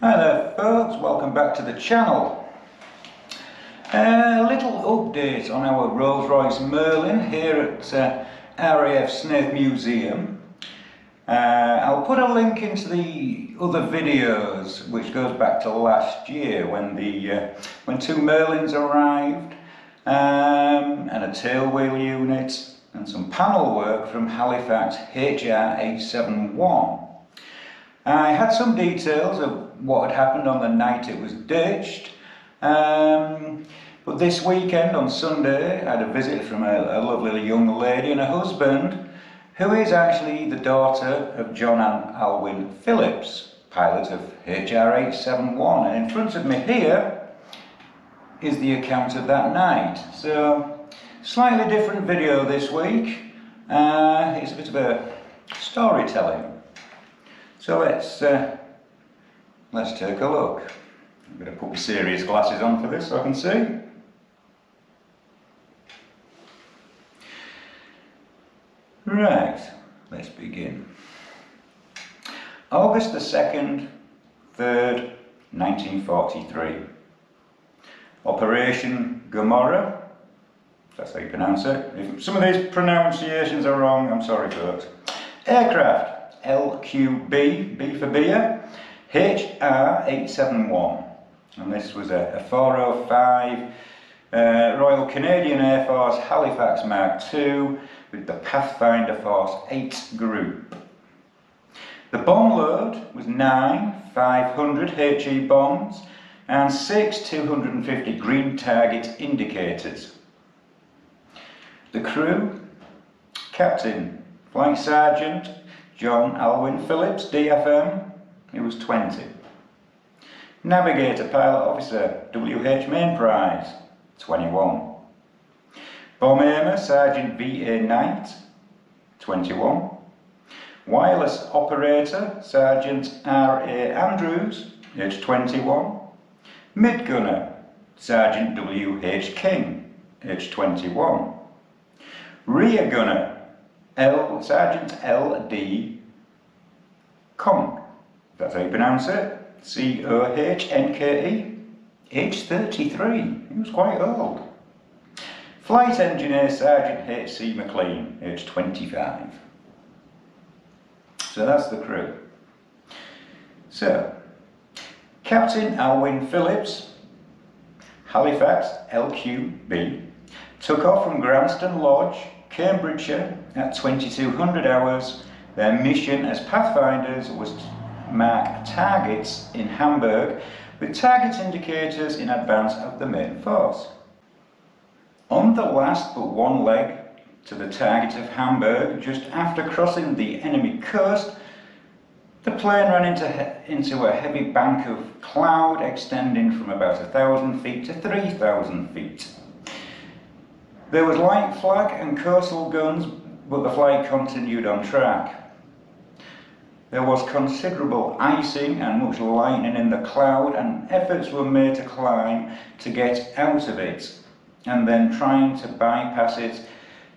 Hi there folks, welcome back to the channel. A little update on our Rolls-Royce Merlin here at RAF Snaith Museum. I'll put a link into the other videos which goes back to last year when two Merlins arrived and a tailwheel unit and some panel work from Halifax HR871. I had some details of what had happened on the night it was ditched, but this weekend on Sunday I had a visit from a lovely young lady and a husband who is actually the daughter of John and Alwyn Phillips, pilot of HR871, and in front of me here is the account of that night. So slightly different video this week. It's a bit of a storytelling. So let's take a look. I'm going to put my serious glasses on for this so I can see. Right, let's begin. August the 2nd, 3rd, 1943. Operation Gomorrah. That's how you pronounce it. If some of these pronunciations are wrong, I'm sorry folks. Aircraft. LQB, B for beer, HR871, and this was a 405 Royal Canadian Air Force Halifax Mark II with the Pathfinder Force 8 group. The bomb load was 9 500 HE bombs and 6 250 green target indicators. The crew: Captain, Flight Sergeant John Alwyn Phillips, DFM, he was 20. Navigator Pilot Officer WH Main Prize, 21. Bomb Aimer Sergeant V.A. Knight, 21. Wireless Operator Sergeant R.A. Andrews, age 21. Mid-Gunner Sergeant W.H. King, age 21. Rear Gunner Sergeant L.D. Conk, that's how you pronounce it, C-O-H-N-K-E, age 33, he was quite old. Flight Engineer Sergeant H.C. McLean, age 25. So that's the crew. So, Captain Alwyn Phillips, Halifax LQB, took off from Granston Lodge, Cambridgeshire at 2200 hours. Their mission as Pathfinders was to mark targets in Hamburg with target indicators in advance of the main force. On the last but one leg to the target of Hamburg, just after crossing the enemy coast, the plane ran into a heavy bank of cloud extending from about 1,000 feet to 3,000 feet. There was light flak and coastal guns, but the flight continued on track. There was considerable icing and much lightning in the cloud, and efforts were made to climb to get out of it, and then trying to bypass it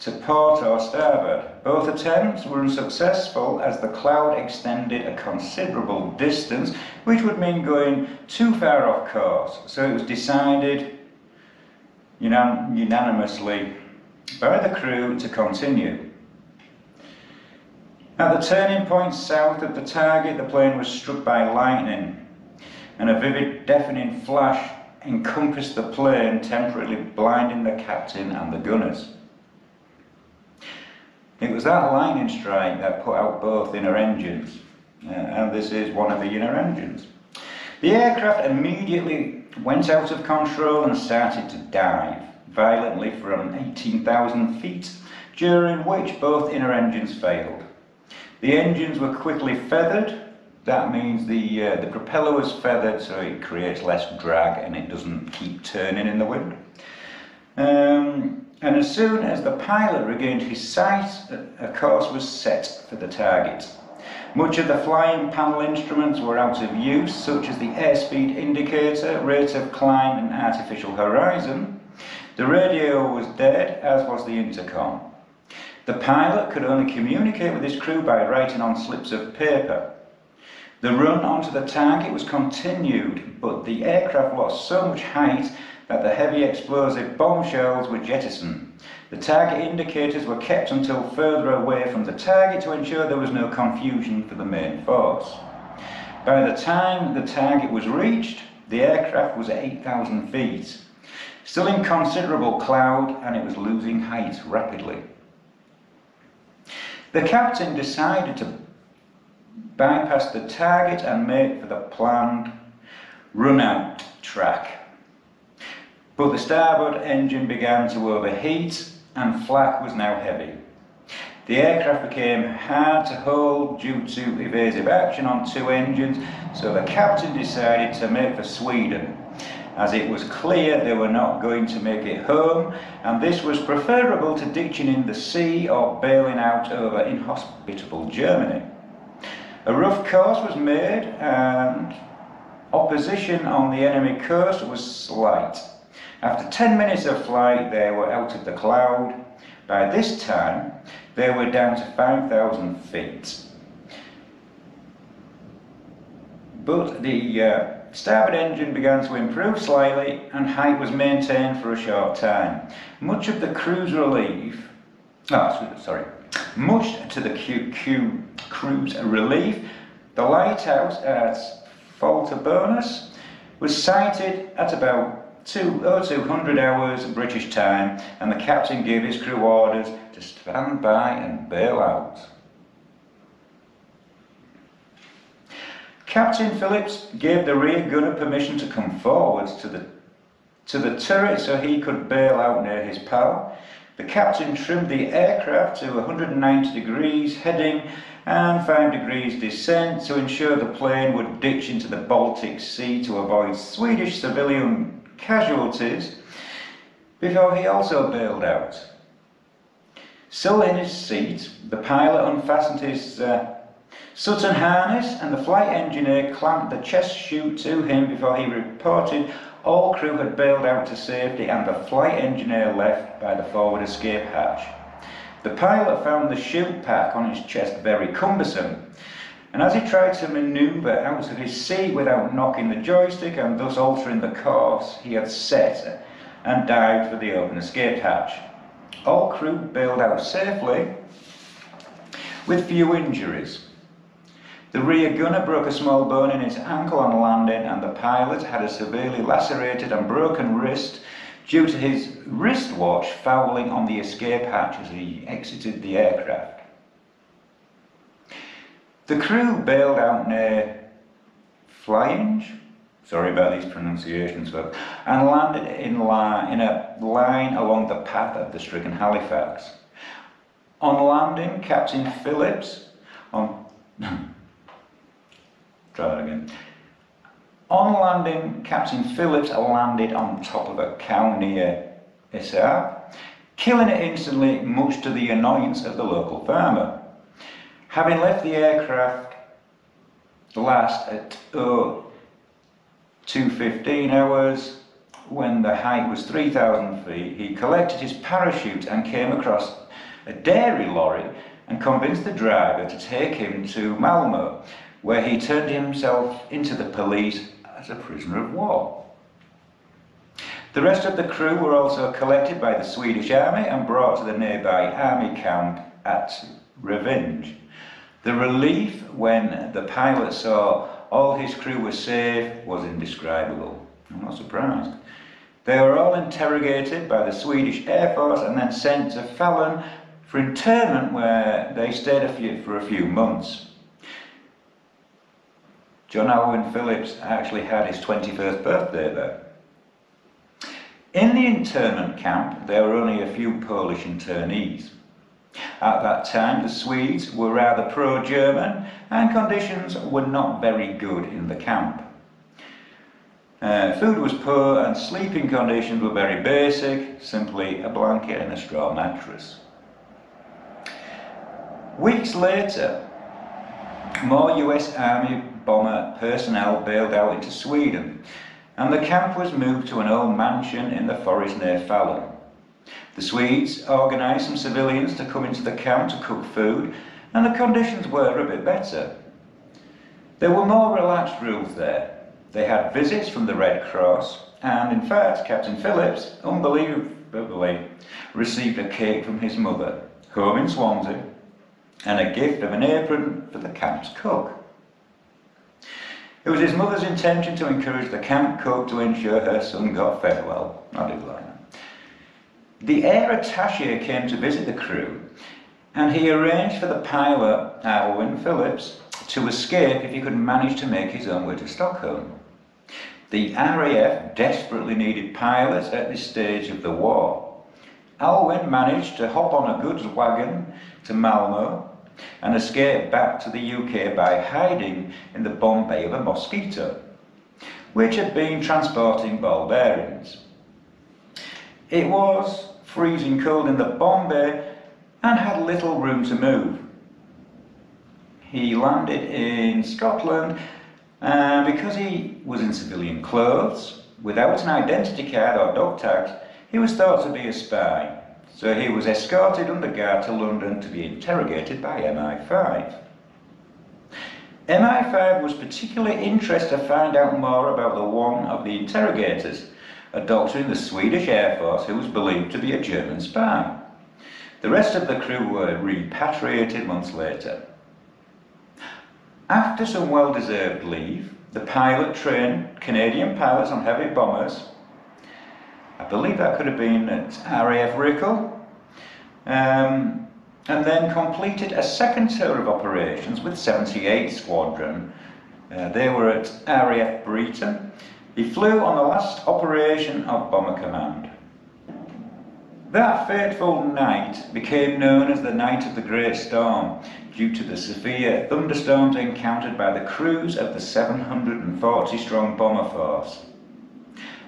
to port or starboard. Both attempts were unsuccessful as the cloud extended a considerable distance, which would mean going too far off course, so it was decided unanimously by the crew to continue. At the turning point south of the target, the plane was struck by lightning, and a vivid, deafening flash encompassed the plane, temporarily blinding the captain and the gunners. It was that lightning strike that put out both inner engines, and this is one of the inner engines. The aircraft immediately went out of control and started to dive. violently from 18,000 feet, during which both inner engines failed. The engines were quickly feathered. That means the propeller was feathered so it creates less drag and it doesn't keep turning in the wind. And as soon as the pilot regained his sight, a course was set for the target. Much of the flying panel instruments were out of use, such as the airspeed indicator, rate of climb and artificial horizon. The radio was dead, as was the intercom. The pilot could only communicate with his crew by writing on slips of paper. The run onto the target was continued, but the aircraft lost so much height that the heavy explosive bomb shells were jettisoned. The target indicators were kept until further away from the target to ensure there was no confusion for the main force. By the time the target was reached, the aircraft was at 8,000 feet, still in considerable cloud, and it was losing height rapidly. The captain decided to bypass the target and make for the planned run-out track. But the starboard engine began to overheat and flak was now heavy. The aircraft became hard to hold due to evasive action on two engines, so the captain decided to make for Sweden, as it was clear they were not going to make it home, and this was preferable to ditching in the sea or bailing out over inhospitable Germany. A rough course was made and opposition on the enemy coast was slight. After 10 minutes of flight, they were out of the cloud. By this time, they were down to 5,000 feet. But the starboard engine began to improve slightly and height was maintained for a short time. Much to the crew's relief, the lighthouse at Falterbonus was sighted at about 200 hours British time, and the captain gave his crew orders to stand by and bail out. Captain Phillips gave the rear gunner permission to come forwards to the turret so he could bail out near his pal. The captain trimmed the aircraft to 190 degrees heading and 5 degrees descent to ensure the plane would ditch into the Baltic Sea to avoid Swedish civilian casualties before he also bailed out. Still in his seat, the pilot unfastened his Sutton harness and the flight engineer clamped the chest chute to him before he reported all crew had bailed out to safety and the flight engineer left by the forward escape hatch. The pilot found the chute pack on his chest very cumbersome, and as he tried to manoeuvre out of his seat without knocking the joystick and thus altering the course he had set, and dived for the open escape hatch. All crew bailed out safely with few injuries. The rear gunner broke a small bone in his ankle on landing, and the pilot had a severely lacerated and broken wrist due to his wristwatch fouling on the escape hatch as he exited the aircraft. The crew bailed out near Flyinge, sorry about these pronunciations folks, and landed in a line along the path of the stricken Halifax. On landing, Captain Phillips landed on top of a cow near Isar, killing it instantly, much to the annoyance of the local farmer. Having left the aircraft last at 2:15 hours, when the height was 3,000 feet, he collected his parachute and came across a dairy lorry and convinced the driver to take him to Malmö, where he turned himself into the police as a prisoner of war. The rest of the crew were also collected by the Swedish army and brought to the nearby army camp at Revenge. The relief when the pilot saw all his crew were safe was indescribable. I'm not surprised. They were all interrogated by the Swedish Air Force and then sent to Fallon for internment, where they stayed for a few months. John Alwyn Phillips actually had his 21st birthday there. In the internment camp there were only a few Polish internees. At that time the Swedes were rather pro-German and conditions were not very good in the camp. Food was poor and sleeping conditions were very basic, simply a blanket and a straw mattress. Weeks later, more US Army bomber personnel bailed out into Sweden, and the camp was moved to an old mansion in the forest near Falun. The Swedes organised some civilians to come into the camp to cook food, and the conditions were a bit better. There were more relaxed rules there. They had visits from the Red Cross, and in fact Captain Phillips, unbelievably, received a cake from his mother, home in Swansea, and a gift of an apron for the camp's cook. It was his mother's intention to encourage the camp cook to ensure her son got fed well. I did like that. The air attaché came to visit the crew, and he arranged for the pilot, Alwyn Phillips, to escape if he could manage to make his own way to Stockholm. The RAF desperately needed pilots at this stage of the war. Alwyn managed to hop on a goods wagon to Malmö and escape back to the UK by hiding in the bomb bay of a Mosquito, which had been transporting ball bearings. It was freezing cold in the bomb bay and had little room to move. He landed in Scotland and because he was in civilian clothes, without an identity card or dog tags, he was thought to be a spy. So he was escorted under guard to London to be interrogated by MI5. MI5 was particularly interested to find out more about the one of the interrogators, a doctor in the Swedish Air Force who was believed to be a German spy. The rest of the crew were repatriated months later. After some well-deserved leave, the pilot trained Canadian pilots on heavy bombers. I believe that could have been at RAF Rickel, and then completed a second tour of operations with 78 Squadron. They were at RAF Breton. He flew on the last operation of Bomber Command. That fateful night became known as the Night of the Great Storm due to the severe thunderstorms encountered by the crews of the 740-strong bomber force.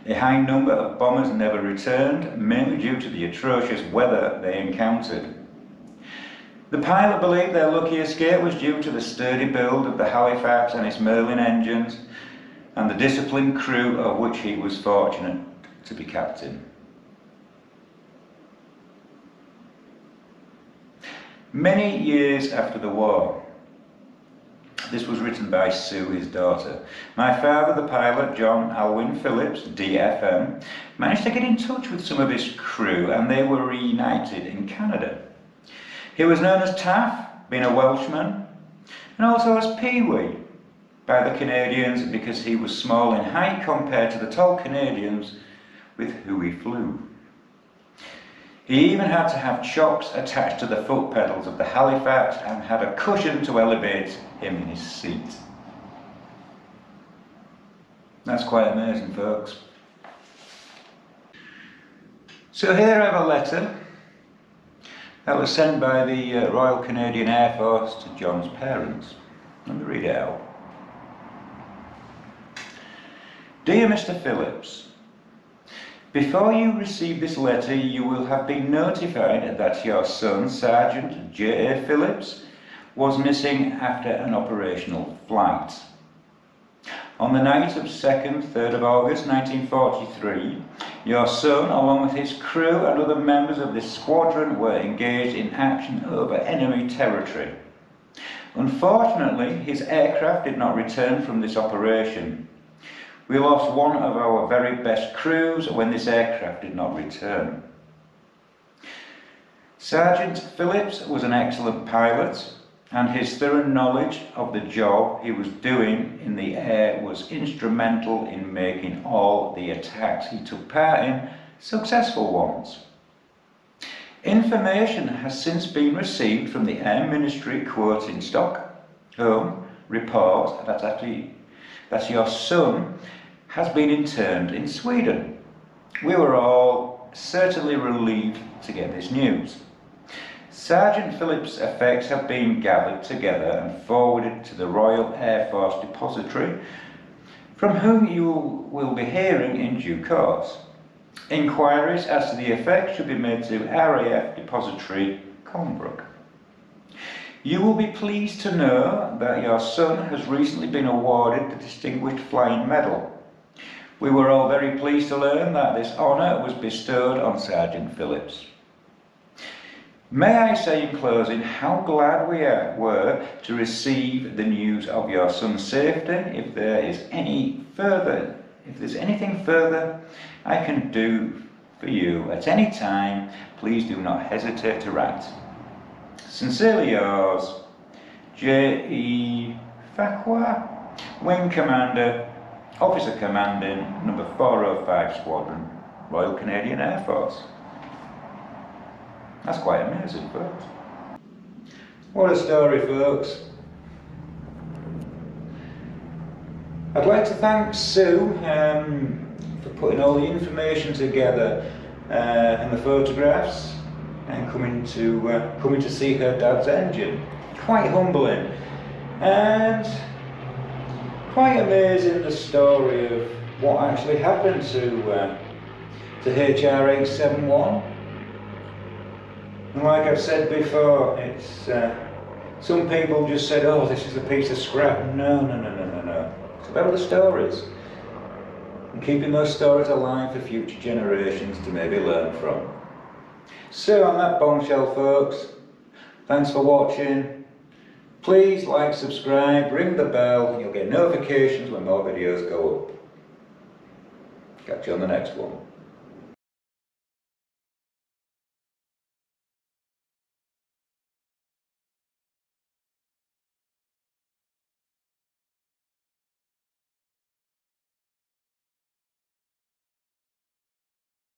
A high number of bombers never returned, mainly due to the atrocious weather they encountered. The pilot believed their lucky escape was due to the sturdy build of the Halifax and its Merlin engines, and the disciplined crew of which he was fortunate to be captain. Many years after the war, this was written by Sue, his daughter, my father, the pilot, John Alwyn Phillips, DFM, managed to get in touch with some of his crew and they were reunited in Canada. He was known as Taff, being a Welshman, and also as Pee-wee by the Canadians because he was small in height compared to the tall Canadians with who he flew. He even had to have chocks attached to the foot pedals of the Halifax and had a cushion to elevate him in his seat. That's quite amazing, folks. So here I have a letter that was sent by the Royal Canadian Air Force to John's parents. Let me read it out. Dear Mr. Phillips, before you receive this letter, you will have been notified that your son, Sergeant J.A. Phillips, was missing after an operational flight. On the night of 2nd, 3rd of August 1943, your son, along with his crew and other members of this squadron, were engaged in action over enemy territory. Unfortunately, his aircraft did not return from this operation. We lost one of our very best crews when this aircraft did not return. Sergeant Phillips was an excellent pilot, and his thorough knowledge of the job he was doing in the air was instrumental in making all the attacks he took part in successful ones. Information has since been received from the Air Ministry quoting Stockholm report that your son has been interned in Sweden. We were all certainly relieved to get this news. Sergeant Phillips' effects have been gathered together and forwarded to the Royal Air Force Depository, from whom you will be hearing in due course. Inquiries as to the effects should be made to RAF Depository, Hamburg. You will be pleased to know that your son has recently been awarded the Distinguished Flying Medal. We were all very pleased to learn that this honour was bestowed on Sergeant Phillips. May I say in closing how glad we were to receive the news of your son's safety. If there's anything further I can do for you at any time, please do not hesitate to write. Sincerely yours, J.E. Farquhar, Wing Commander, Officer Commanding, Number 405 Squadron, Royal Canadian Air Force. That's quite amazing, folks. What a story, folks. I'd like to thank Sue for putting all the information together and the photographs, and coming to see her dad's engine. Quite humbling and quite amazing, the story of what actually happened to HR871. And like I've said before, it's some people just said, oh, this is a piece of scrap. No. It's about the stories, and keeping those stories alive for future generations to maybe learn from. So on that bombshell, folks, thanks for watching. Please like, subscribe, ring the bell, and you'll get notifications when more videos go up. Catch you on the next one.